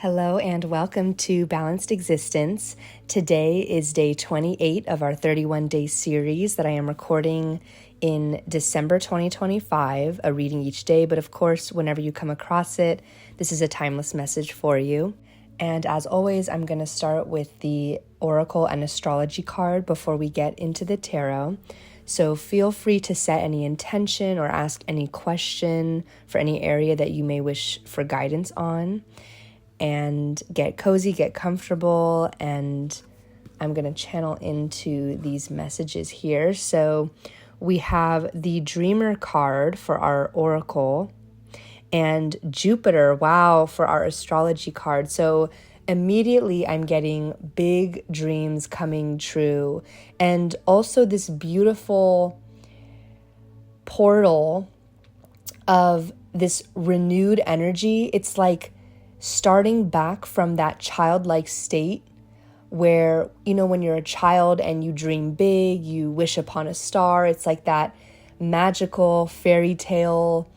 Hello and welcome to Balanced Existence. Today is day 28 of our 31-day series that I am recording in December 2025, a reading each day, but of course, whenever you come across it, this is a timeless message for you. And as always, I'm going to start with the Oracle and Astrology card before we get into the tarot. So feel free to set any intention or ask any question for any area that you may wish for guidance on. And get cozy, get comfortable, and I'm going to channel into these messages here. So we have the Dreamer card for our Oracle and Jupiter, wow, for our Astrology card. So immediately I'm getting big dreams coming true, and also this beautiful portal of this renewed energy. It's like starting back from that childlike state where, when you're a child and you dream big, you wish upon a star. It's like that magical fairy tale,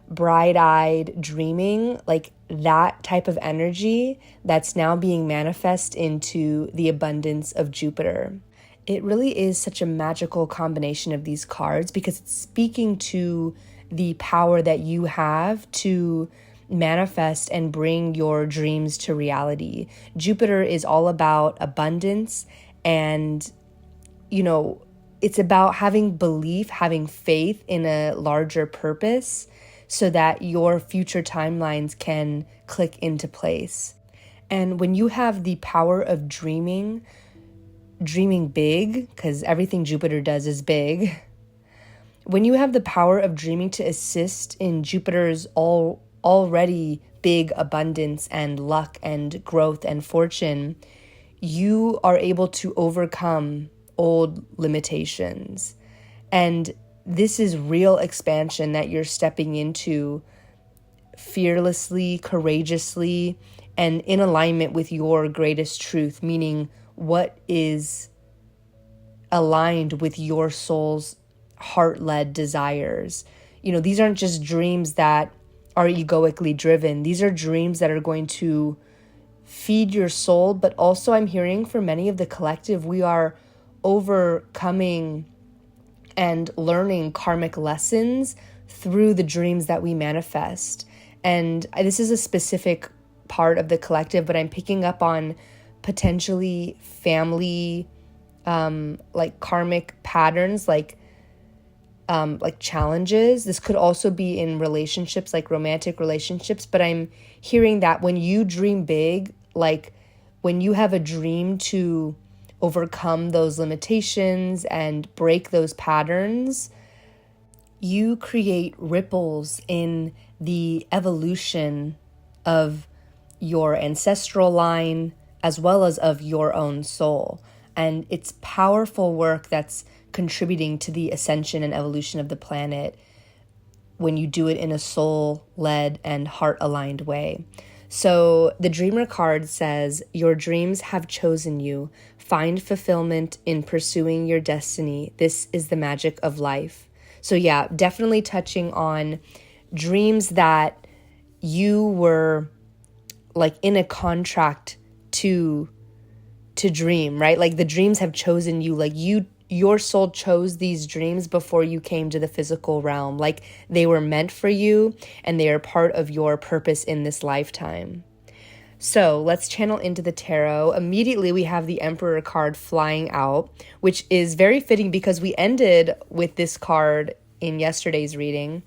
bright-eyed dreaming, like that type of energy that's now being manifest into the abundance of Jupiter. It really is such a magical combination of these cards because it's speaking to the power that you have to manifest and bring your dreams to reality. Jupiter is all about abundance, and it's about having belief, having faith in a larger purpose so that your future timelines can click into place. And when you have the power of dreaming big, because everything Jupiter does is big, when you have the power of dreaming to assist in Jupiter's already big abundance and luck and growth and fortune, you are able to overcome old limitations. And this is real expansion that you're stepping into fearlessly, courageously, and in alignment with your greatest truth, meaning what is aligned with your soul's heart-led desires. These aren't just dreams that are egoically driven. These are dreams that are going to feed your soul, but also I'm hearing for many of the collective, we are overcoming and learning karmic lessons through the dreams that we manifest. And this is a specific part of the collective, but I'm picking up on potentially family, like karmic patterns, like challenges. This could also be in relationships, like romantic relationships, but I'm hearing that when you dream big, like when you have a dream to overcome those limitations and break those patterns, you create ripples in the evolution of your ancestral line as well as of your own soul. And it's powerful work that's contributing to the ascension and evolution of the planet when you do it in a soul-led and heart-aligned way. So the Dreamer card says, your dreams have chosen you. Find fulfillment in pursuing your destiny. This is the magic of life. So yeah, definitely touching on dreams that you were like in a contract to dream, right? Like the dreams have chosen you, like your soul chose these dreams before you came to the physical realm. Like they were meant for you and they are part of your purpose in this lifetime. So let's channel into the tarot. Immediately we have the Emperor card flying out, which is very fitting because we ended with this card in yesterday's reading.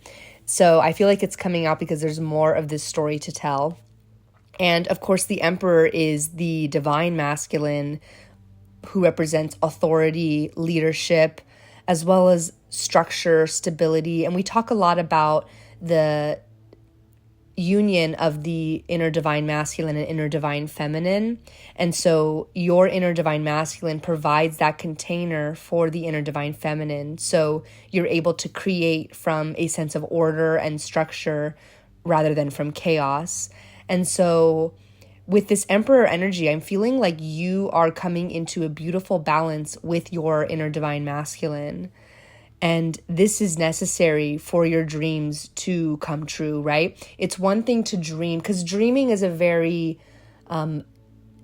So I feel like it's coming out because there's more of this story to tell. And of course, the Emperor is the divine masculine who represents authority, leadership, as well as structure, stability. And we talk a lot about the union of the inner divine masculine and inner divine feminine. And so your inner divine masculine provides that container for the inner divine feminine. So you're able to create from a sense of order and structure rather than from chaos. And so with this Emperor energy, I'm feeling like you are coming into a beautiful balance with your inner divine masculine. And this is necessary for your dreams to come true, right? It's one thing to dream, because dreaming is a very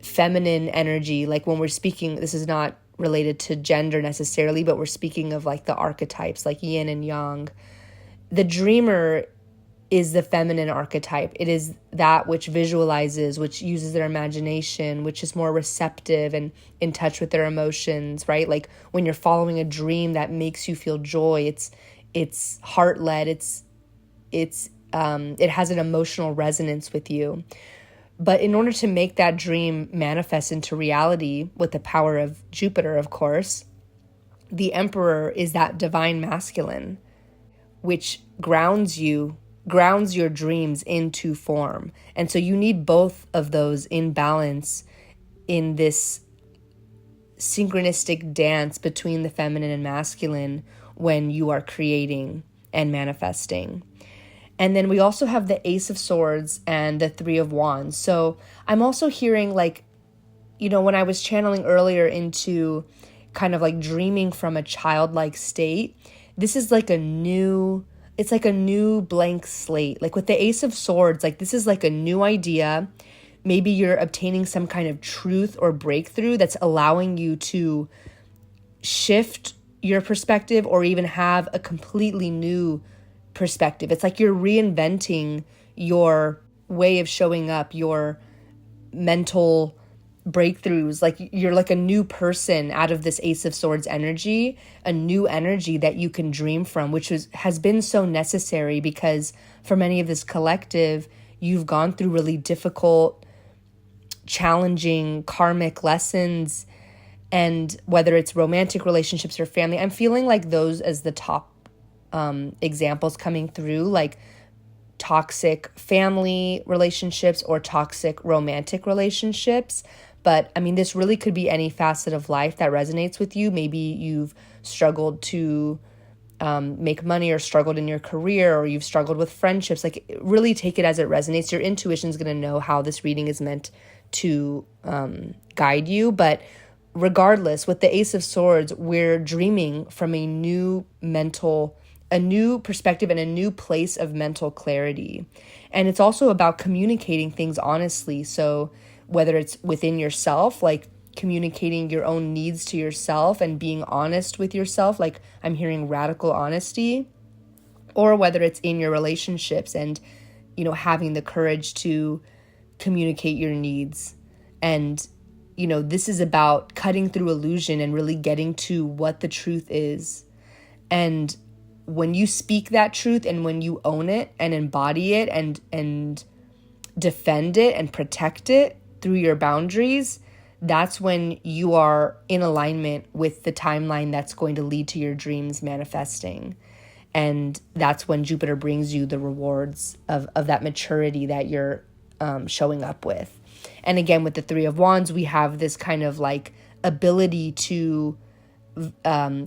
feminine energy. Like when we're speaking, this is not related to gender necessarily, but we're speaking of like the archetypes, like yin and yang. The dreamer is the feminine archetype. It is that which visualizes, which uses their imagination, which is more receptive and in touch with their emotions, right? Like when you're following a dream that makes you feel joy, it's heart-led, it has an emotional resonance with you. But in order to make that dream manifest into reality with the power of Jupiter, of course, the Emperor is that divine masculine, which grounds your dreams into form. And so you need both of those in balance in this synchronistic dance between the feminine and masculine when you are creating and manifesting. And then we also have the Ace of Swords and the Three of Wands. So I'm also hearing like, when I was channeling earlier into kind of like dreaming from a childlike state, this is like it's like a new blank slate. Like with the Ace of Swords, like this is like a new idea. Maybe you're obtaining some kind of truth or breakthrough that's allowing you to shift your perspective or even have a completely new perspective. It's like you're reinventing your way of showing up, your mental breakthroughs. Like you're like a new person out of this Ace of Swords energy, a new energy that you can dream from, which has been so necessary because for many of this collective, you've gone through really difficult, challenging karmic lessons. And whether it's romantic relationships or family, I'm feeling like those as the top examples coming through, like toxic family relationships or toxic romantic relationships. But I mean, this really could be any facet of life that resonates with you. Maybe you've struggled to make money or struggled in your career, or you've struggled with friendships. Like really take it as it resonates. Your intuition is going to know how this reading is meant to guide you. But regardless, with the Ace of Swords, we're dreaming from a new perspective and a new place of mental clarity. And it's also about communicating things honestly. So whether it's within yourself, like communicating your own needs to yourself and being honest with yourself, like I'm hearing radical honesty, or whether it's in your relationships and, having the courage to communicate your needs. And, this is about cutting through illusion and really getting to what the truth is. And when you speak that truth and when you own it and embody it and defend it and protect it through your boundaries, that's when you are in alignment with the timeline that's going to lead to your dreams manifesting. And that's when Jupiter brings you the rewards of that maturity that you're showing up with. And again, with the Three of Wands, we have this kind of like ability to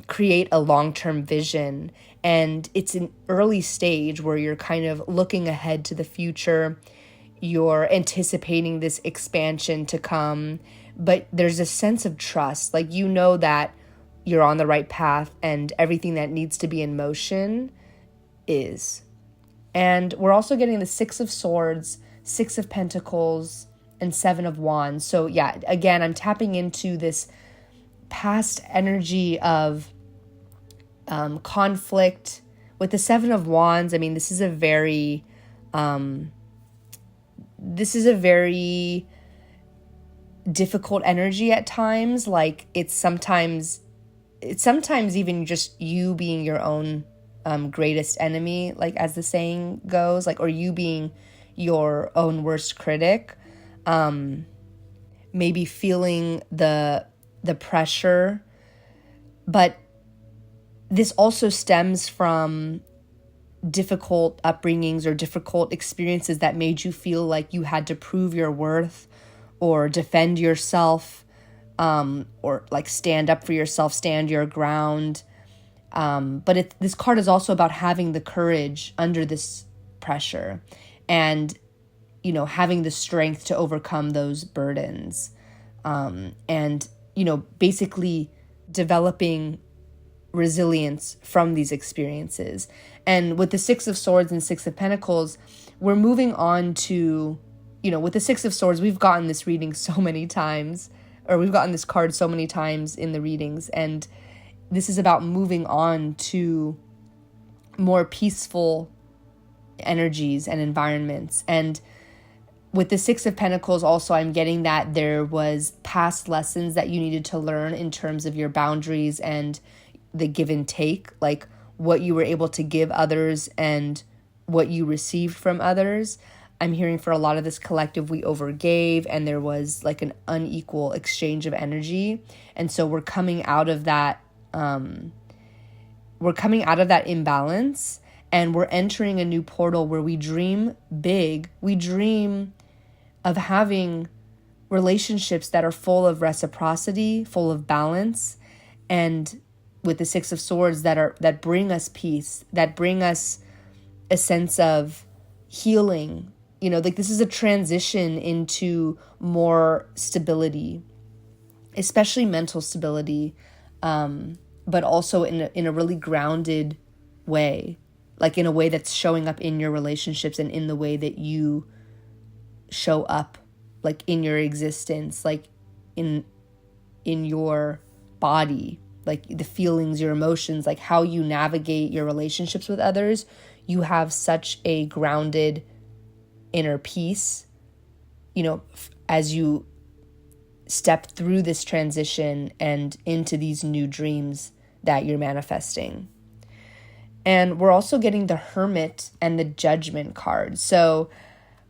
create a long-term vision. And it's an early stage where you're kind of looking ahead to the future. You're anticipating this expansion to come, but there's a sense of trust. Like, that you're on the right path and everything that needs to be in motion is. And we're also getting the Six of Swords, Six of Pentacles, and Seven of Wands. So yeah, again, I'm tapping into this past energy of conflict. With the Seven of Wands, I mean, this is a very difficult energy at times. Like it's sometimes even just you being your own greatest enemy, like as the saying goes, like, or you being your own worst critic. Maybe feeling the pressure, but this also stems from difficult upbringings or difficult experiences that made you feel like you had to prove your worth or defend yourself, or like stand up for yourself, stand your ground. But this card is also about having the courage under this pressure and, having the strength to overcome those burdens. And, basically developing resilience from these experiences. And with the Six of Swords and Six of Pentacles, we're moving on to, with the Six of Swords, we've gotten this reading so many times, or we've gotten this card so many times in the readings. And this is about moving on to more peaceful energies and environments. And with the Six of Pentacles also, I'm getting that there was past lessons that you needed to learn in terms of your boundaries and the give and take, like what you were able to give others and what you received from others. I'm hearing for a lot of this collective, we overgave and there was like an unequal exchange of energy. And so we're coming out of that, imbalance, and we're entering a new portal where we dream big. We dream of having relationships that are full of reciprocity, full of balance, and with the Six of Swords that bring us peace, that bring us a sense of healing. Like this is a transition into more stability, especially mental stability, but also in a really grounded way, like in a way that's showing up in your relationships and in the way that you show up, like in your existence, like in your body, like the feelings, your emotions, like how you navigate your relationships with others. You have such a grounded inner peace, as you step through this transition and into these new dreams that you're manifesting. And we're also getting the Hermit and the Judgment card. So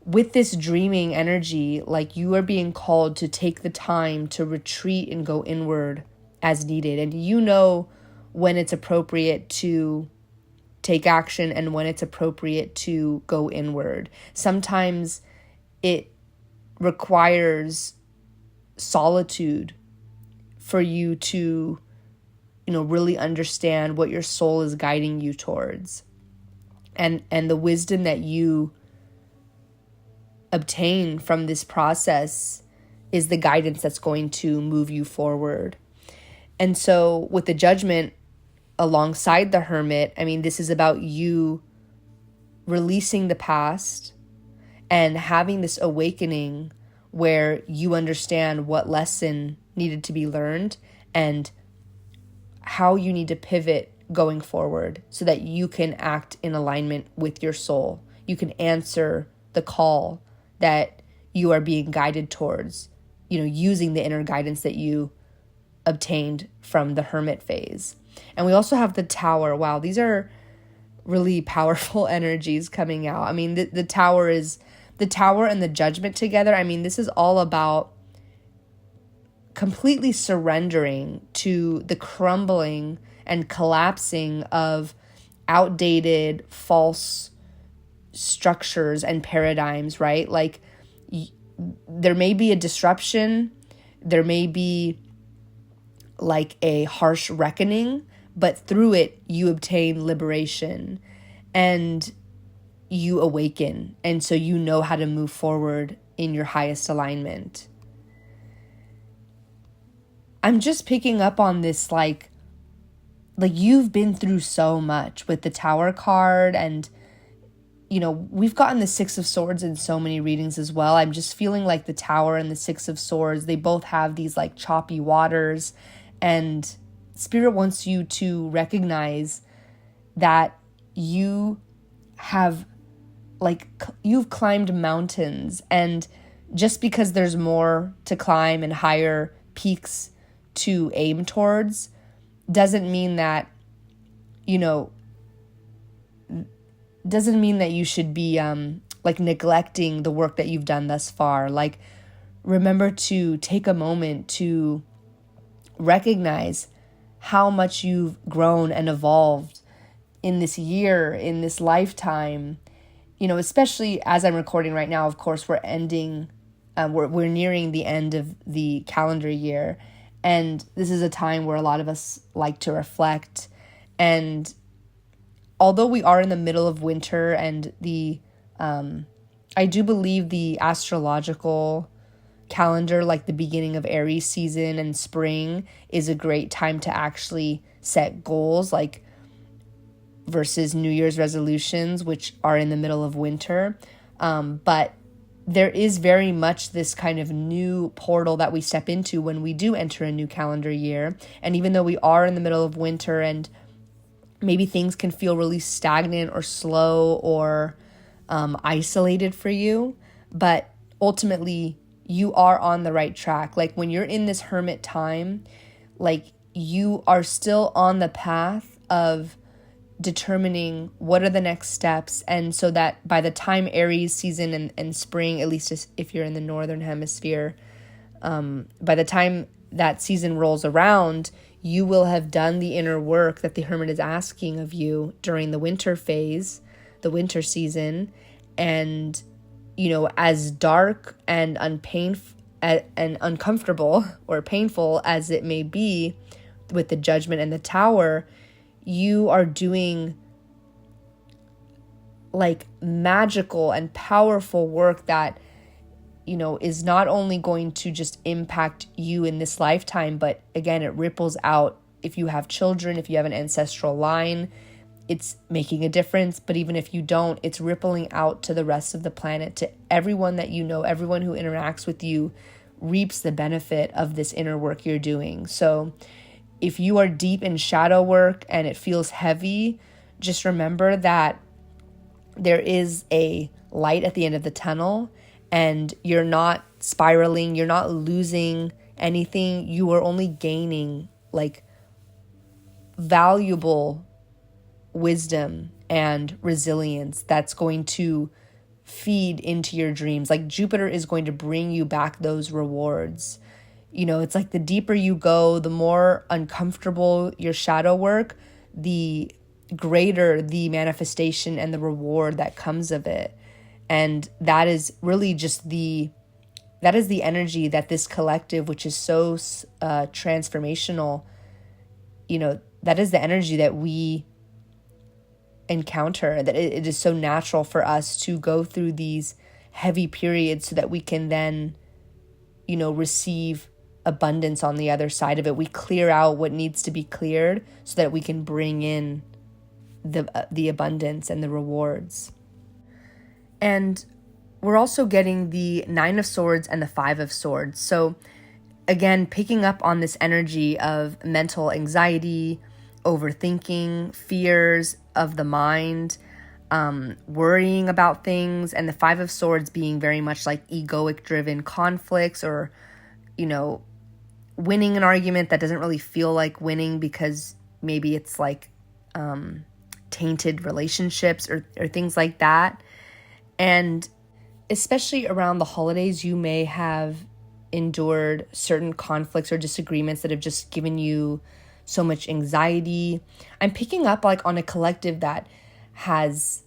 with this dreaming energy, like you are being called to take the time to retreat and go inward as needed. And when it's appropriate to take action and when it's appropriate to go inward. Sometimes it requires solitude for you to, really understand what your soul is guiding you towards. And the wisdom that you obtain from this process is the guidance that's going to move you forward. And so with the Judgment alongside the Hermit, this is about you releasing the past and having this awakening where you understand what lesson needed to be learned and how you need to pivot going forward so that you can act in alignment with your soul. You can answer the call that you are being guided towards, using the inner guidance that you obtained from the Hermit phase. And we also have the Tower. Wow, these are really powerful energies coming out. The Tower and the Judgment together. This is all about completely surrendering to the crumbling and collapsing of outdated, false structures and paradigms, right? Like there may be a disruption, there may be like a harsh reckoning, but through it you obtain liberation and you awaken. And so you know how to move forward in your highest alignment. I'm just picking up on this, like you've been through so much with the Tower card, and we've gotten the Six of Swords in so many readings as well. I'm just feeling like the Tower and the Six of Swords, they both have these like choppy waters, and Spirit wants you to recognize that you have you've climbed mountains, and just because there's more to climb and higher peaks to aim towards doesn't mean that you should be neglecting the work that you've done thus far. Like, remember to take a moment to recognize how much you've grown and evolved in this year, in this lifetime. Especially as I'm recording right now, of course, we're ending, we're nearing the end of the calendar year. And this is a time where a lot of us like to reflect. And although we are in the middle of winter and I do believe the astrological calendar, like the beginning of Aries season and spring, is a great time to actually set goals, like versus New Year's resolutions, which are in the middle of winter. But there is very much this kind of new portal that we step into when we do enter a new calendar year. And even though we are in the middle of winter and maybe things can feel really stagnant or slow or isolated for you, but ultimately you are on the right track. Like when you're in this hermit time, like you are still on the path of determining what are the next steps. And so that by the time Aries season and spring, at least if you're in the northern hemisphere, by the time that season rolls around, you will have done the inner work that the hermit is asking of you during the winter phase, the winter season. And, you know, as dark and and uncomfortable or painful as it may be with the Judgment and the Tower, you are doing like magical and powerful work that, you know, is not only going to just impact you in this lifetime, but again, it ripples out. If you have children, if you have an ancestral line, it's making a difference. But even if you don't, it's rippling out to the rest of the planet, to everyone that you know, everyone who interacts with you reaps the benefit of this inner work you're doing. So if you are deep in shadow work and it feels heavy, just remember that there is a light at the end of the tunnel, and you're not spiraling, you're not losing anything. You are only gaining like valuable wisdom and resilience that's going to feed into your dreams. Like Jupiter is going to bring you back those rewards. You know, it's like the deeper you go, the more uncomfortable your shadow work, the greater the manifestation and the reward that comes of it. And that is really just that is the energy that this collective, which is so transformational, you know, that is the energy that we encounter, that it is so natural for us to go through these heavy periods so that we can then, you know, receive abundance on the other side of it. We clear out what needs to be cleared so that we can bring in the abundance and the rewards. And we're also getting the 9 of Swords and the 5 of Swords. So again, picking up on this energy of mental anxiety, overthinking, fears of the mind, worrying about things, and the 5 of Swords being very much like egoic driven conflicts, or, you know, winning an argument that doesn't really feel like winning because maybe it's like tainted relationships or things like that. And especially around the holidays, you may have endured certain conflicts or disagreements that have just given you so much anxiety. I'm picking up like on a collective that has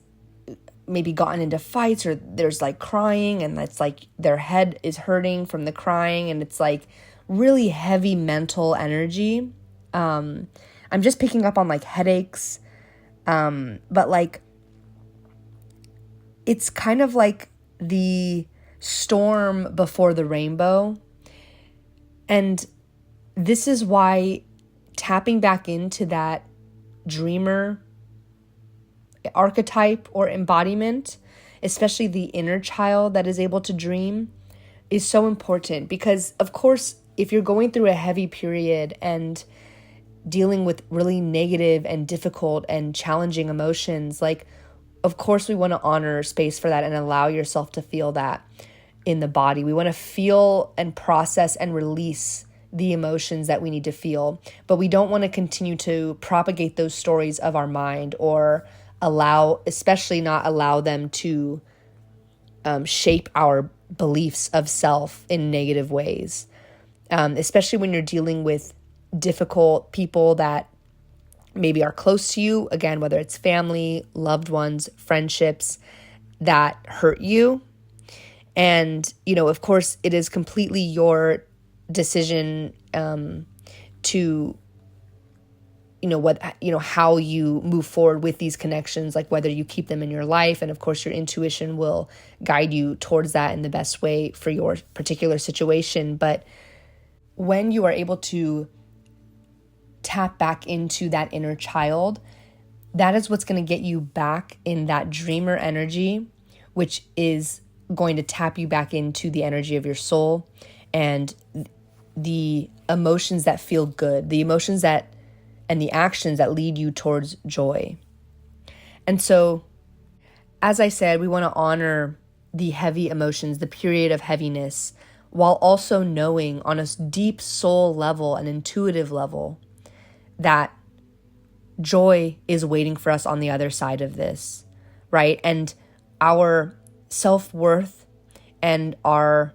maybe gotten into fights, or there's like crying and it's like their head is hurting from the crying, and it's like really heavy mental energy. I'm just picking up on like headaches, but like it's kind of like the storm before the rainbow. And this is why tapping back into that dreamer archetype or embodiment, especially the inner child that is able to dream, is so important. Because of course, if you're going through a heavy period and dealing with really negative and difficult and challenging emotions, like, of course we want to honor space for that and allow yourself to feel that in the body. We want to feel and process and release the emotions that we need to feel, but we don't want to continue to propagate those stories of our mind, or especially not allow them to shape our beliefs of self in negative ways. Especially when you're dealing with difficult people that maybe are close to you, again, whether it's family, loved ones, friendships that hurt you. And, you know, of course, it is completely your decision to, how you move forward with these connections, like whether you keep them in your life. And of course, your intuition will guide you towards that in the best way for your particular situation. But when you are able to tap back into that inner child, that is what's going to get you back in that dreamer energy, which is going to tap you back into the energy of your soul and the emotions that feel good, the emotions that and the actions that lead you towards joy. And so, as I said, we want to honor the heavy emotions, the period of heaviness, while also knowing on a deep soul level, an intuitive level, that joy is waiting for us on the other side of this, right? And our self-worth and our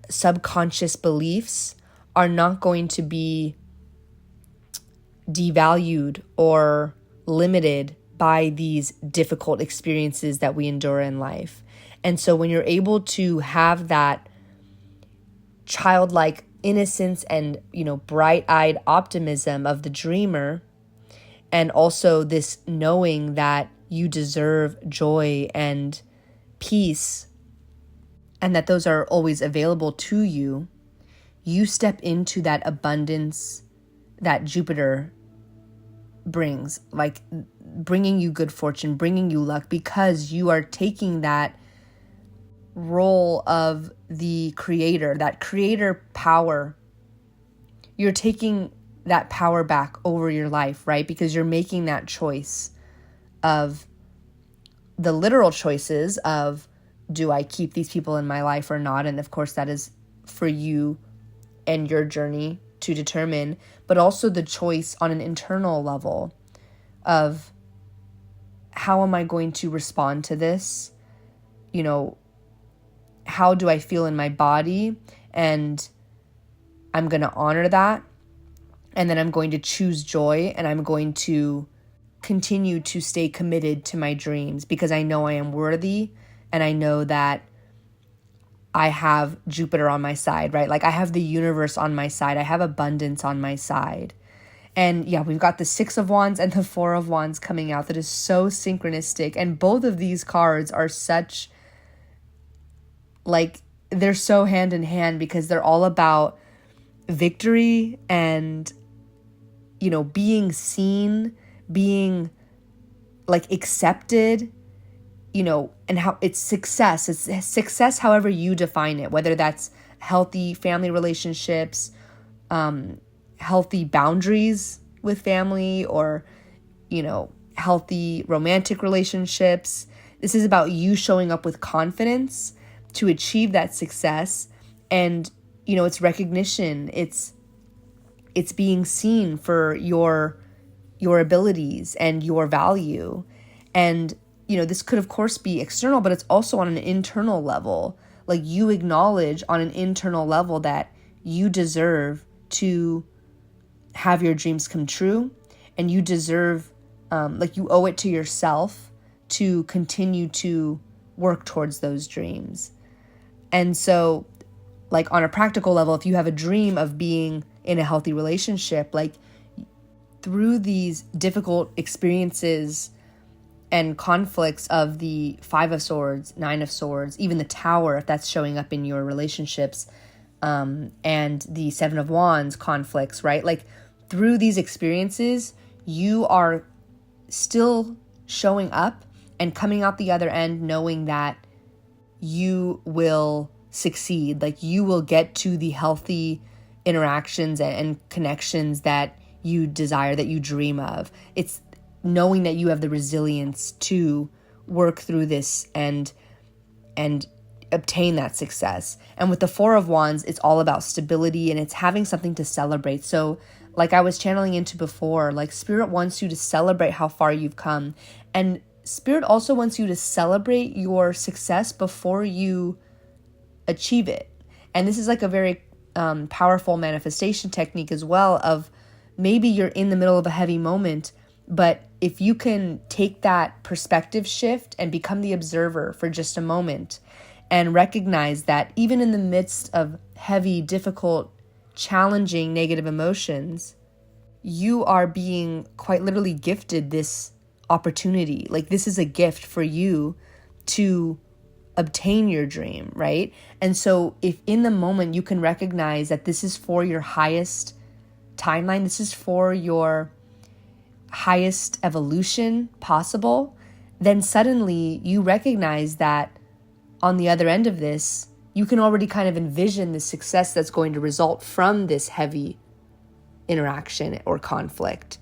subconscious beliefs are not going to be devalued or limited by these difficult experiences that we endure in life. And so when you're able to have that childlike innocence and, bright-eyed optimism of the dreamer, and also this knowing that you deserve joy and peace, and that those are always available to you, you step into that abundance that Jupiter brings, bringing you good fortune, bringing you luck, because you are taking that role of the creator, that creator power. You're taking that power back over your life, right? Because you're making that choice of the literal choices of, do I keep these people in my life or not? And of course, that is for you and your journey to determine, but also the choice on an internal level of, how am I going to respond to this? How do I feel in my body? And I'm going to honor that. And then I'm going to choose joy, and I'm going to continue to stay committed to my dreams, because I know I am worthy, and I know that I have Jupiter on my side, right? I have the universe on my side. I have abundance on my side. And yeah, we've got the 6 of Wands and the 4 of Wands coming out. That is so synchronistic. And both of these cards are such, they're so hand in hand, because they're all about victory and, being seen, being accepted, and how it's success. It's success however you define it, whether that's healthy family relationships, healthy boundaries with family, or, healthy romantic relationships. This is about you showing up with confidence to achieve that success. And, it's recognition. It's being seen for your abilities and your value. And, this could of course be external, but it's also on an internal level. You acknowledge on an internal level that you deserve to have your dreams come true, and you deserve, you owe it to yourself to continue to work towards those dreams. And so, on a practical level, if you have a dream of being in a healthy relationship, through these difficult experiences and conflicts of the 5 of Swords, 9 of Swords, even the Tower, if that's showing up in your relationships, and the 7 of Wands conflicts, right? Through these experiences, you are still showing up and coming out the other end knowing that you will succeed. You will get to the healthy interactions and connections that you desire, that you dream of. It's knowing that you have the resilience to work through this and obtain that success. And with the 4 of Wands, it's all about stability, and it's having something to celebrate. So I was channeling into before, Spirit wants you to celebrate how far you've come. And Spirit also wants you to celebrate your success before you achieve it. And this is a very powerful manifestation technique as well, of maybe you're in the middle of a heavy moment, but if you can take that perspective shift and become the observer for just a moment and recognize that even in the midst of heavy, difficult, challenging, negative emotions, you are being quite literally gifted this opportunity. This is a gift for you to obtain your dream, right? And so if in the moment you can recognize that this is for your highest timeline, this is for your highest evolution possible, then suddenly you recognize that on the other end of this, you can already kind of envision the success that's going to result from this heavy interaction or conflict.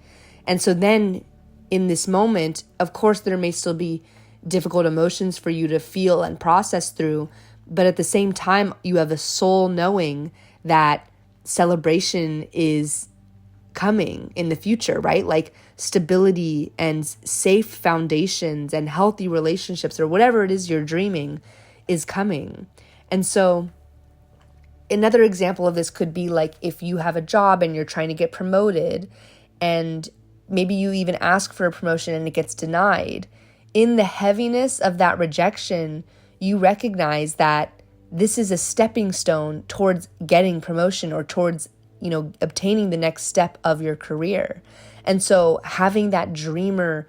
And so then in this moment, of course, there may still be difficult emotions for you to feel and process through, but at the same time, you have a soul knowing that celebration is coming in the future, right? Like stability and safe foundations and healthy relationships or whatever it is you're dreaming is coming. And so another example of this could be like if you have a job and you're trying to get promoted and maybe you even ask for a promotion and it gets denied. In the heaviness of that rejection, you recognize that this is a stepping stone towards getting promotion or towards, obtaining the next step of your career. And so having that dreamer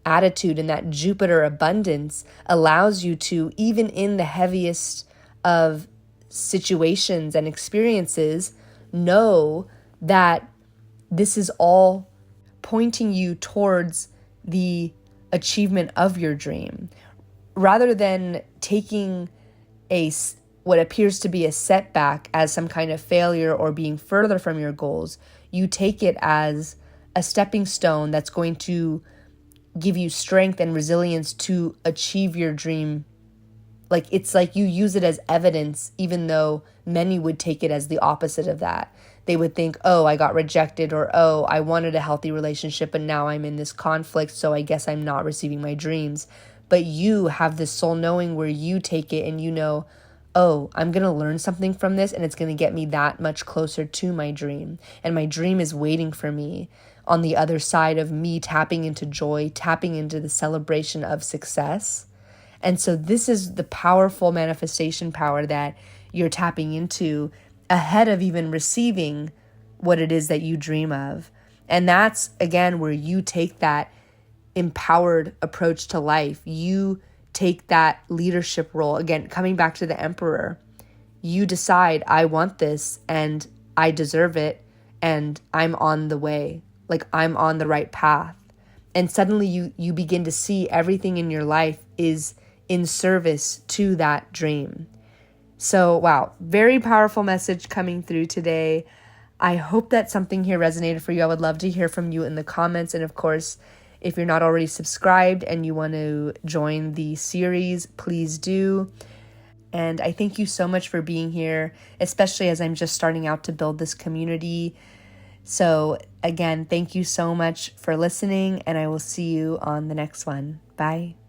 attitude and that Jupiter abundance allows you to, even in the heaviest of situations and experiences, know that this is all pointing you towards the achievement of your dream. Rather than taking what appears to be a setback as some kind of failure or being further from your goals, you take it as a stepping stone that's going to give you strength and resilience to achieve your dream. Like it's like you use it as evidence, even though many would take it as the opposite of that. They would think, oh, I got rejected, or oh, I wanted a healthy relationship, but now I'm in this conflict, so I guess I'm not receiving my dreams. But you have this soul knowing where you take it and you know, oh, I'm going to learn something from this and it's going to get me that much closer to my dream. And my dream is waiting for me on the other side of me tapping into joy, tapping into the celebration of success. And so this is the powerful manifestation power that you're tapping into ahead of even receiving what it is that you dream of. And that's, again, where you take that empowered approach to life. You take that leadership role. Again, coming back to the emperor, you decide, I want this and I deserve it and I'm on the way. Like I'm on the right path. And suddenly you begin to see everything in your life is in service to that dream. So, wow, very powerful message coming through today. I hope that something here resonated for you. I would love to hear from you in the comments. And of course, if you're not already subscribed and you want to join the series, please do. And I thank you so much for being here, especially as I'm just starting out to build this community. So again, thank you so much for listening, and I will see you on the next one. Bye.